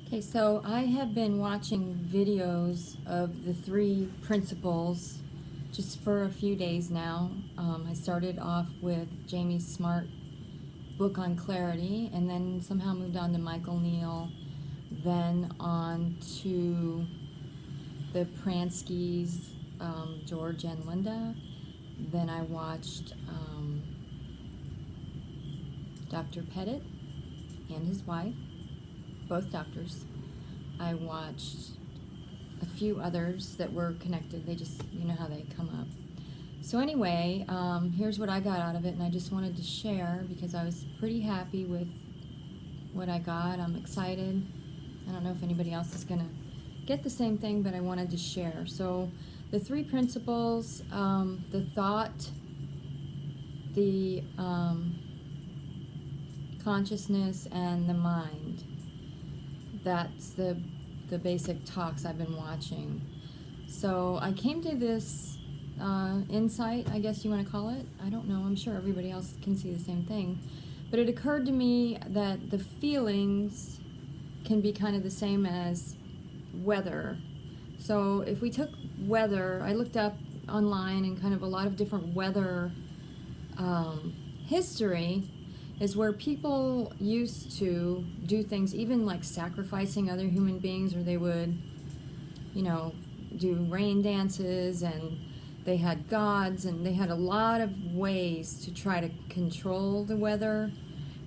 Okay, so I have been watching videos of the three principles just for a few days now. I started off with Jamie Smart book on clarity, and then somehow moved on to Michael Neal, then on to the Pranskys, George and Linda. Then I watched Dr. Pettit and his wife, both doctors. I watched a few others that were connected. They just, you know how they come up. So anyway, here's what I got out of it, and I just wanted to share because I was pretty happy with what I got. I'm excited. I don't know if anybody else is going to get the same thing, but I wanted to share. So the three principles, the thought, the consciousness, and the mind. That's the basic talks I've been watching. So I came to this insight, I guess you want to call it. I don't know. I'm sure everybody else can see the same thing. But it occurred to me that the feelings can be kind of the same as weather. So if we took weather, I looked up online and kind of a lot of different weather history is where people used to do things, even like sacrificing other human beings, or they would, you know, do rain dances, and they had gods, and they had a lot of ways to try to control the weather.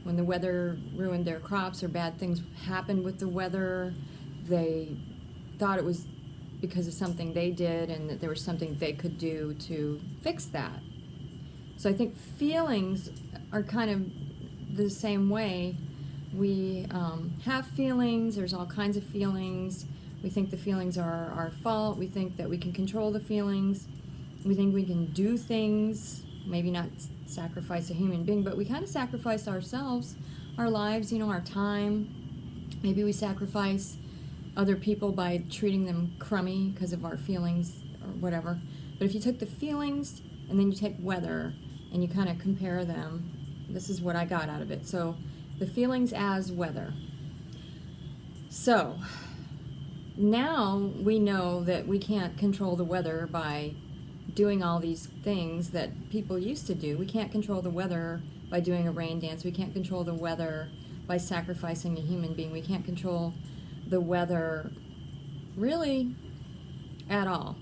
When the weather ruined their crops or bad things happened with the weather, they thought it was because of something they did and that there was something they could do to fix that. So I think feelings are kind of the same way. We have feelings. There's all kinds of feelings. We think the feelings are our fault. We think that we can control the feelings. We think we can do things, maybe not sacrifice a human being, but we kind of sacrifice ourselves, our lives, you know, our time. Maybe we sacrifice other people by treating them crummy because of our feelings or whatever. But if you took the feelings and then you take weather and you kind of compare them, this is what I got out of it. So the feelings as weather. So now we know that we can't control the weather by doing all these things that people used to do. We can't control the weather by doing a rain dance. We can't control the weather by sacrificing a human being. We can't control the weather really at all.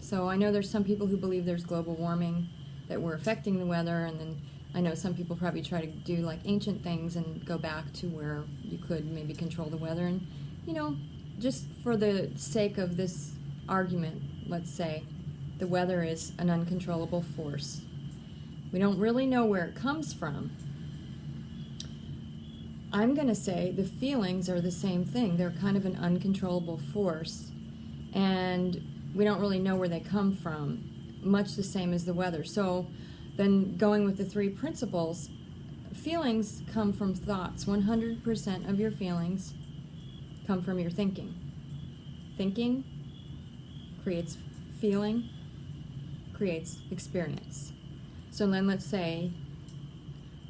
So I know there's some people who believe there's global warming, that we're affecting the weather, and then I know some people probably try to do like ancient things and go back to where you could maybe control the weather. And, you know, just for the sake of this argument, let's say the weather is an uncontrollable force. We don't really know where it comes from. I'm going to say the feelings are the same thing. They're kind of an uncontrollable force, and we don't really know where they come from, much the same as the weather. So then going with the three principles, feelings come from thoughts. 100% of your feelings come from your thinking. Thinking creates feeling, creates experience. So then let's say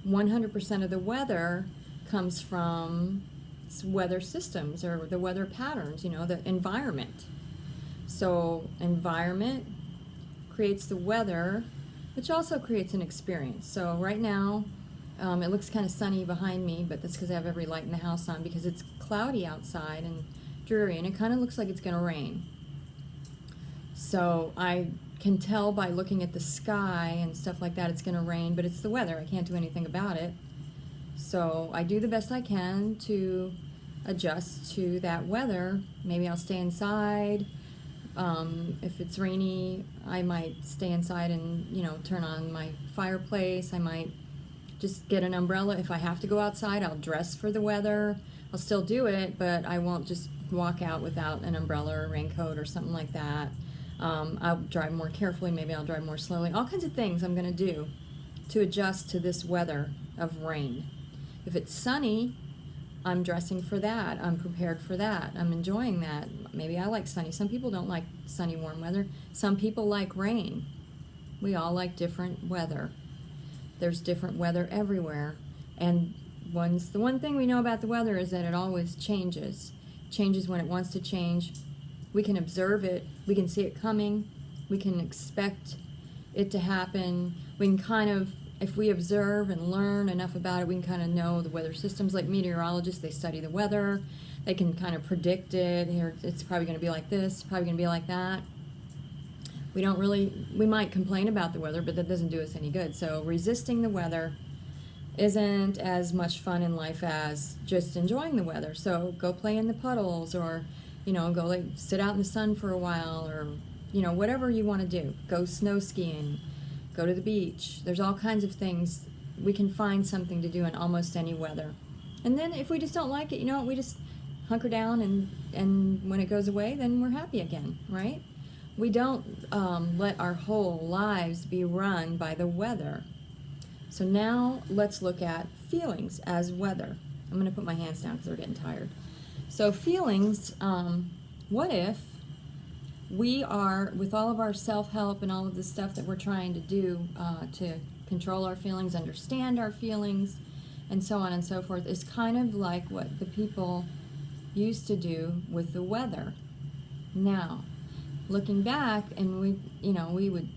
100% of the weather comes from weather systems or the weather patterns, you know, the environment. So environment creates the weather, which also creates an experience. So right now, it looks kind of sunny behind me, but that's because I have every light in the house on, because it's cloudy outside and dreary, and it kind of looks like it's going to rain. So I can tell by looking at the sky and stuff like that it's going to rain, but it's the weather. I can't do anything about it. So I do the best I can to adjust to that weather. Maybe I'll stay inside. If it's rainy, I might stay inside and, you know, turn on my fireplace. I might just get an umbrella. If I have to go outside, I'll dress for the weather. I'll still do it, but I won't just walk out without an umbrella or raincoat or something like that. I'll drive more carefully. Maybe I'll drive more slowly. All kinds of things I'm going to do to adjust to this weather of rain. If it's sunny, I'm dressing for that. I'm prepared for that. I'm enjoying that. Maybe I like sunny. Some people don't like sunny, warm weather. Some people like rain. We all like different weather. There's different weather everywhere. And the one thing we know about the weather is that it always changes. changes when it wants to change. We can observe it. We can see it coming. We can expect it to happen. We can kind of, if we observe and learn enough about it, we can kind of know the weather systems. Like meteorologists, they study the weather. They can kind of predict it. Here, it's probably going to be like this, probably going to be like that. We might complain about the weather, but that doesn't do us any good. So resisting the weather isn't as much fun in life as just enjoying the weather. So go play in the puddles, or, go like sit out in the sun for a while, or, whatever you want to do. Go snow skiing, go to the beach. There's all kinds of things. We can find something to do in almost any weather. And then if we just don't like it, we just hunker down, and when it goes away, then we're happy again, right? We don't let our whole lives be run by the weather. So now let's look at feelings as weather. I'm going to put my hands down because they're getting tired. So feelings, what if we are, with all of our self-help and all of the stuff that we're trying to do to control our feelings, understand our feelings, and so on and so forth, is kind of like what the people used to do with the weather. Now, looking back, and we would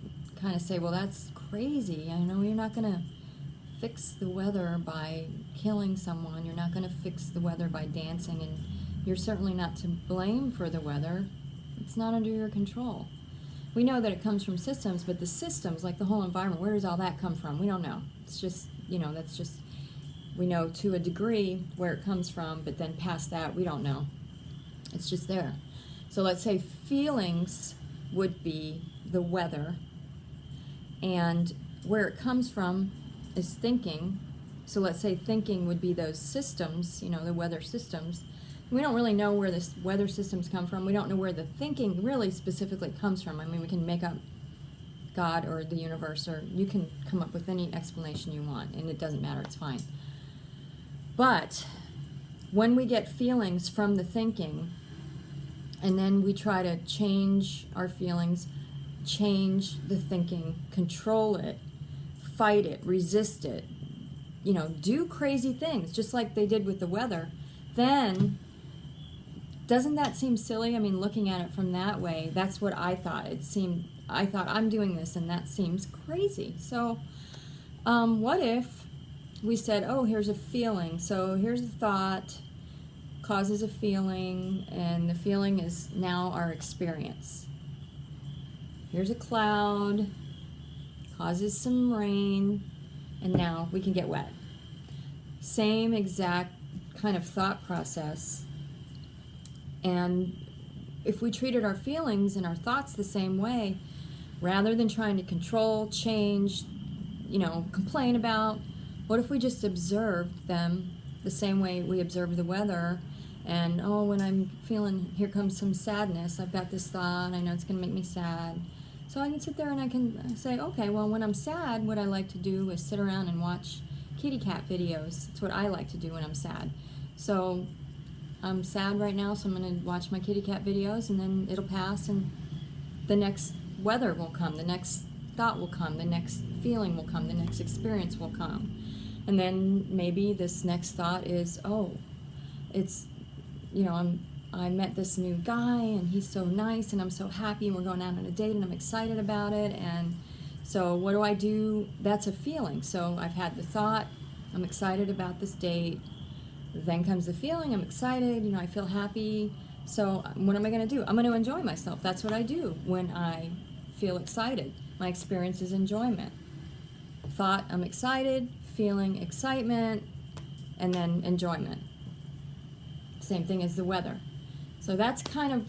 kind of say, well, that's crazy. I know you're not going to fix the weather by killing someone. You're not going to fix the weather by dancing, and you're certainly not to blame for the weather. It's not under your control. We know that it comes from systems, but the systems, like the whole environment, where does all that come from? We don't know. It's just, that's just, we know to a degree where it comes from, but then past that, we don't know. It's just there. So let's say feelings would be the weather, and where it comes from is thinking. So let's say thinking would be those systems, the weather systems. We don't really know where the weather systems come from. We don't know where the thinking really specifically comes from. I mean, we can make up God or the universe, or you can come up with any explanation you want, and it doesn't matter, it's fine. But when we get feelings from the thinking, and then we try to change our feelings, change the thinking, control it, fight it, resist it, do crazy things, just like they did with the weather, then doesn't that seem silly? I mean, looking at it from that way, that's what I thought. I thought, I'm doing this, and that seems crazy. So what if we said, oh, here's a feeling. So here's a thought, causes a feeling, and the feeling is now our experience. Here's a cloud, causes some rain, and now we can get wet. Same exact kind of thought process. And if we treated our feelings and our thoughts the same way, rather than trying to control, change, complain about, what if we just observed them the same way we observe the weather? And, oh, when I'm feeling, here comes some sadness, I've got this thought, I know it's going to make me sad. So I can sit there and I can say, okay, well, when I'm sad, what I like to do is sit around and watch kitty cat videos. It's what I like to do when I'm sad. So I'm sad right now, so I'm going to watch my kitty cat videos, and then it'll pass, and the next weather will come, the next thought will come, the next feeling will come, the next experience will come. And then maybe this next thought is, oh, it's, I met this new guy, and he's so nice, and I'm so happy, and we're going out on a date, and I'm excited about it, and so what do I do? That's a feeling. So I've had the thought, I'm excited about this date. Then comes the feeling, I'm excited, I feel happy. So what am I going to do? I'm going to enjoy myself. That's what I do when I feel excited. My experience is enjoyment. Thought, I'm excited, feeling excitement, and then enjoyment. Same thing as the weather. So that's kind of,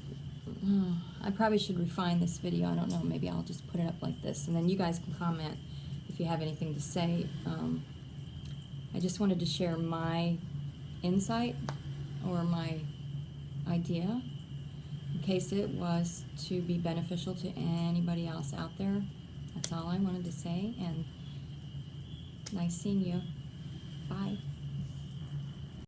I probably should refine this video. I don't know, maybe I'll just put it up like this, and then you guys can comment if you have anything to say. I just wanted to share my insight or my idea in case it was to be beneficial to anybody else out there. That's all I wanted to say, and nice seeing you. Bye.